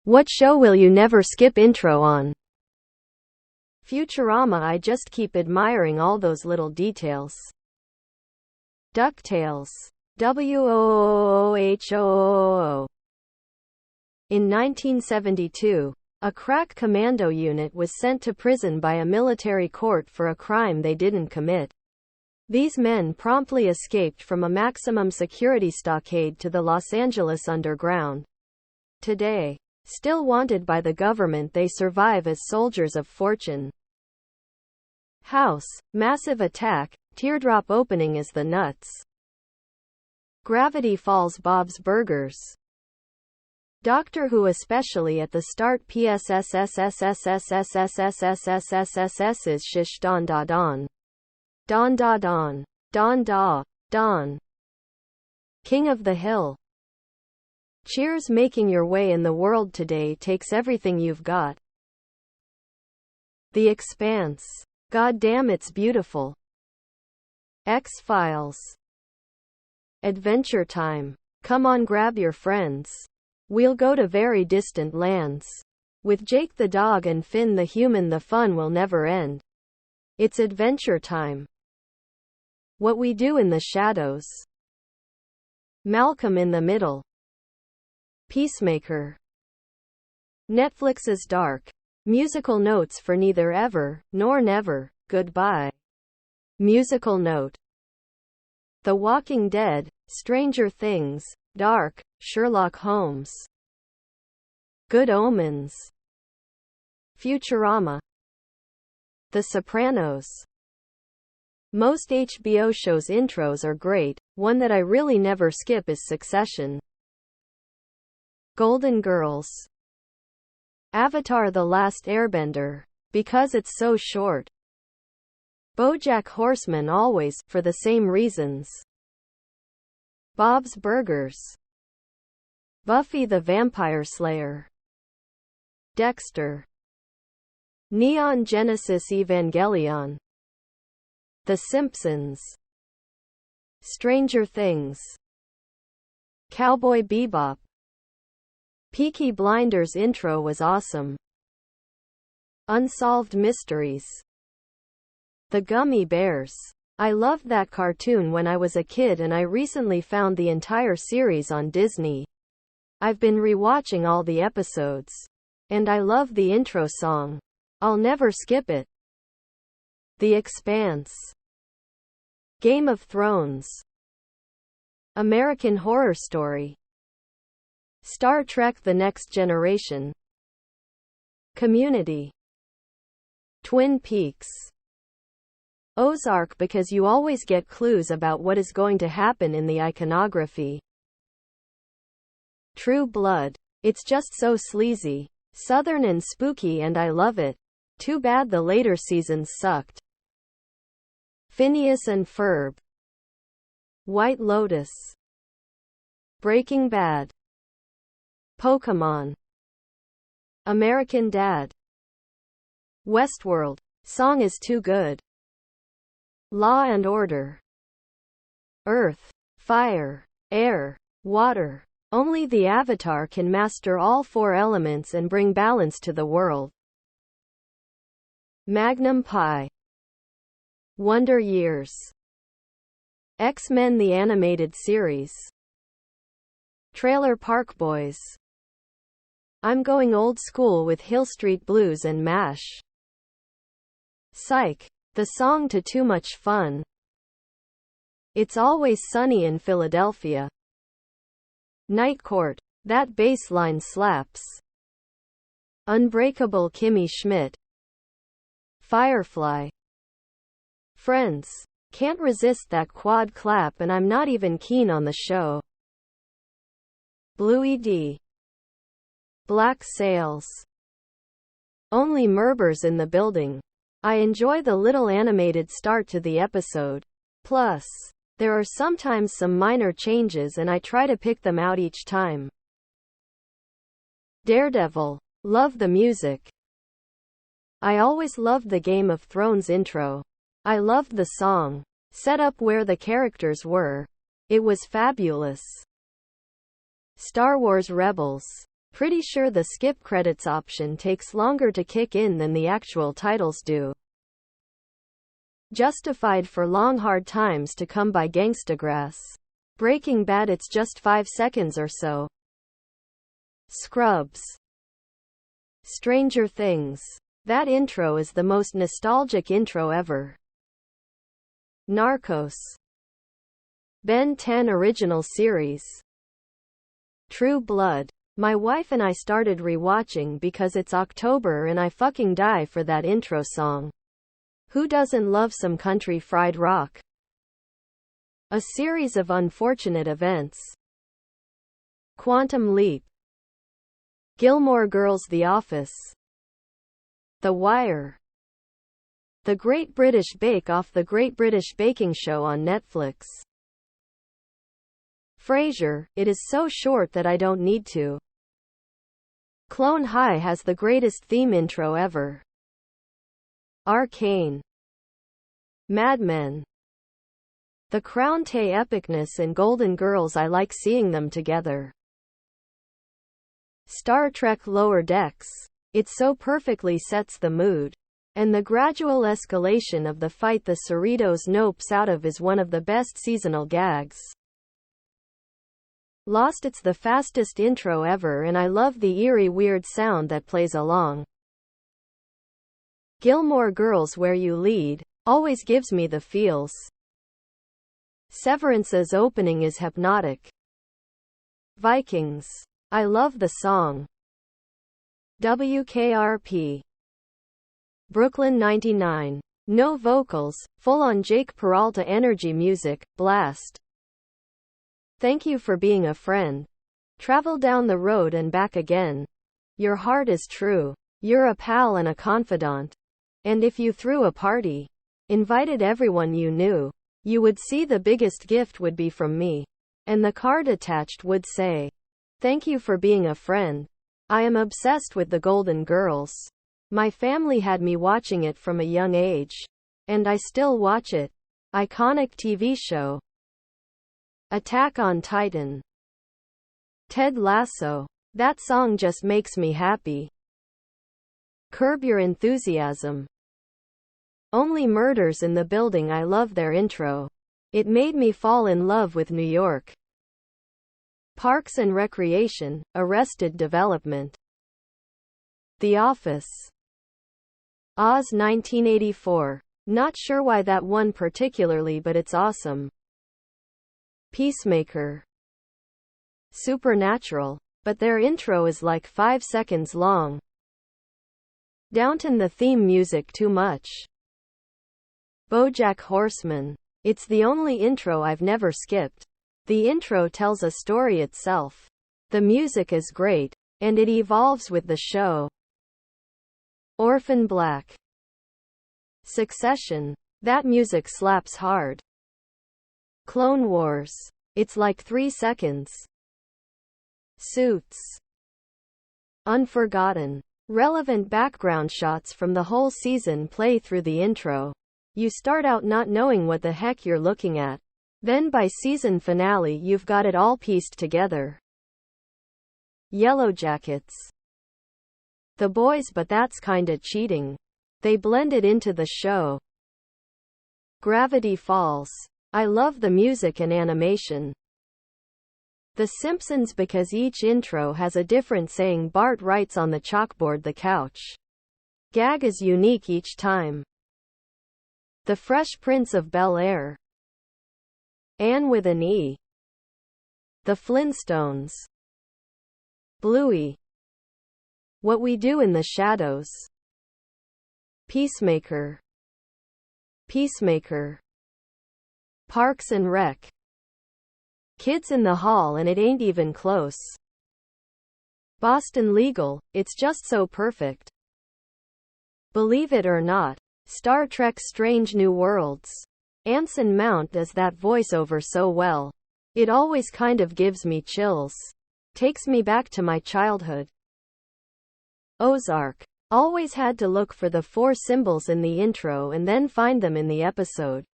What show will you never skip intro on? Futurama. I just keep admiring all those little details. DuckTales. WOOHOOO. In 1972, a crack commando unit was sent to prison by a military court for a crime they didn't commit. These men promptly escaped from a maximum security stockade to the Los Angeles underground. Today, still wanted by the government, they survive as soldiers of fortune. House. Massive attack. Teardrop opening is the nuts. Gravity Falls. Bob's Burgers. Doctor Who, especially at the start. PSSSSSSSSSSSSSSSSSSS is shish don da don. Don da don. Don da. Don. King of the Hill. Cheers. Making your way in the world today takes everything you've got. The Expanse. God damn, it's beautiful. X-Files. Adventure Time. Come on, grab your friends. We'll go to very distant lands. With Jake the dog and Finn the human, the fun will never end. It's adventure time. What We Do in the Shadows. Malcolm in the Middle. Peacemaker. Netflix's Dark. Musical notes for Neither Ever Nor Never. Goodbye. Musical note. The Walking Dead. Stranger Things. Dark. Sherlock Holmes. Good Omens. Futurama. The Sopranos. Most HBO shows' intros are great. One that I really never skip is Succession. Golden Girls. Avatar: The Last Airbender. Because it's so short. BoJack Horseman, always, for the same reasons. Bob's Burgers. Buffy the Vampire Slayer. Dexter. Neon Genesis Evangelion. The Simpsons. Stranger Things. Cowboy Bebop. Peaky Blinders intro was awesome. Unsolved Mysteries. The Gummy Bears. I loved that cartoon when I was a kid, and I recently found the entire series on Disney. I've been rewatching all the episodes. And I love the intro song. I'll never skip it. The Expanse. Game of Thrones. American Horror Story. Star Trek: The Next Generation. Community. Twin Peaks. Ozark, because you always get clues about what is going to happen in the iconography. True Blood. It's just so sleazy, southern and spooky, and I love it. Too bad the later seasons sucked. Phineas and Ferb. White Lotus. Breaking Bad. Pokémon. American Dad. Westworld. Song is too good. Law and Order. Earth, Fire, Air, Water. Only the Avatar can master all four elements and bring balance to the world. Magnum Pi. Wonder Years. X-Men: The Animated Series. Trailer Park Boys. I'm going old school with Hill Street Blues and MASH. Psych. The song to Too Much Fun. It's Always Sunny in Philadelphia. Night Court. That bass line slaps. Unbreakable Kimmy Schmidt. Firefly. Friends. Can't resist that quad clap, and I'm not even keen on the show. Bluey D. Black Sails. Only Merbers in the building. I enjoy the little animated start to the episode. Plus, there are sometimes some minor changes, and I try to pick them out each time. Daredevil. Love the music. I always loved the Game of Thrones intro. I loved the song. Set up where the characters were. It was fabulous. Star Wars Rebels. Pretty sure the skip credits option takes longer to kick in than the actual titles do. Justified for long hard times to come by Gangstagrass. Breaking Bad, it's just 5 seconds or so. Scrubs. Stranger Things. That intro is the most nostalgic intro ever. Narcos. Ben 10 original series. True Blood. My wife and I started rewatching because it's October and I fucking die for that intro song. Who doesn't love some country fried rock? A series of unfortunate events. Quantum Leap. Gilmore Girls, The Office. The Wire. The Great British Bake Off, the Great British Baking Show on Netflix. Frasier, it is so short that I don't need to. Clone High has the greatest theme intro ever. Arcane. Mad Men. The Crown, Tay epicness, and Golden Girls, I like seeing them together. Star Trek Lower Decks. It so perfectly sets the mood. And the gradual escalation of the fight the Cerritos nopes out of is one of the best seasonal gags. Lost, it's the fastest intro ever and I love the eerie weird sound that plays along. Gilmore Girls, Where You Lead, always gives me the feels. Severance's opening is hypnotic. Vikings. I love the song. WKRP. Brooklyn 99. No vocals, full-on Jake Peralta energy music, blast. Thank You for Being a Friend. Travel down the road and back again. Your heart is true. You're a pal and a confidant. And if you threw a party, invited everyone you knew, you would see the biggest gift would be from me. And the card attached would say, "Thank you for being a friend." I am obsessed with the Golden Girls. My family had me watching it from a young age. And I still watch it. Iconic TV show. Attack on Titan. Ted Lasso. That song just makes me happy. Curb Your Enthusiasm. Only Murders in the Building, I love their intro. It made me fall in love with New York. Parks and Recreation, Arrested Development. The Office. Oz 1984. Not sure why that one particularly, but it's awesome. Peacemaker. Supernatural. But their intro is like 5 seconds long. Downton, the theme music too much. BoJack Horseman. It's the only intro I've never skipped. The intro tells a story itself. The music is great, and it evolves with the show. Orphan Black. Succession. That music slaps hard. Clone Wars. It's like 3 seconds. Suits. Unforgotten. Relevant background shots from the whole season play through the intro. You start out not knowing what the heck you're looking at. Then by season finale you've got it all pieced together. Yellowjackets. The Boys, but that's kinda cheating. They blend it into the show. Gravity Falls. I love the music and animation. The Simpsons, because each intro has a different saying Bart writes on the chalkboard. The couch gag is unique each time. The Fresh Prince of Bel-Air. Anne with an E. The Flintstones. Bluey. What We Do in the Shadows. Peacemaker. Peacemaker. Parks and Rec. Kids in the Hall and It Ain't Even Close. Boston Legal, it's just so perfect. Believe It or Not. Star Trek Strange New Worlds. Anson Mount does that voiceover so well. It always kind of gives me chills. Takes me back to my childhood. Ozark. Always had to look for the 4 symbols in the intro and then find them in the episode.